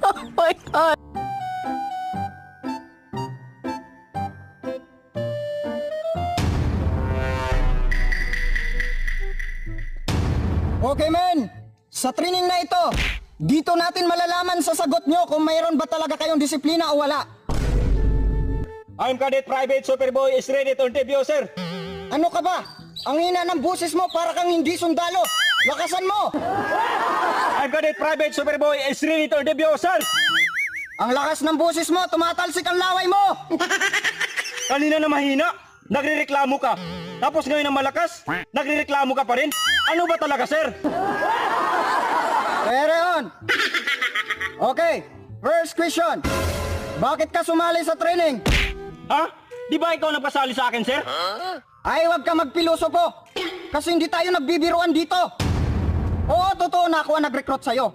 Oh my God. Okay men, sa training na ito, dito natin malalaman sa sagot nyo kung mayroon ba talaga kayong disiplina o wala. I'm Cadet Private Superboy is ready to interview, sir. Ano ka ba? Ang hina ng busis mo para kang hindi sundalo. Lakasan mo! I'm Cadet Private Superboy is ready to interview, sir. Ang lakas ng busis mo, tumatalsik ang laway mo! Kanina na mahina, nagrereklamo ka. Tapos ngayon na malakas, nagrereklamo ka pa rin. Ano ba talaga, sir? Carry on! Okay, first question. Bakit ka sumali sa training? Ha? Di ba ikaw nagpasali sa akin, sir? Ay, wag ka magpilosopo. Kasi hindi tayo nagbibiruan dito. Oo, totoo na ako ang nag-recruit sa'yo.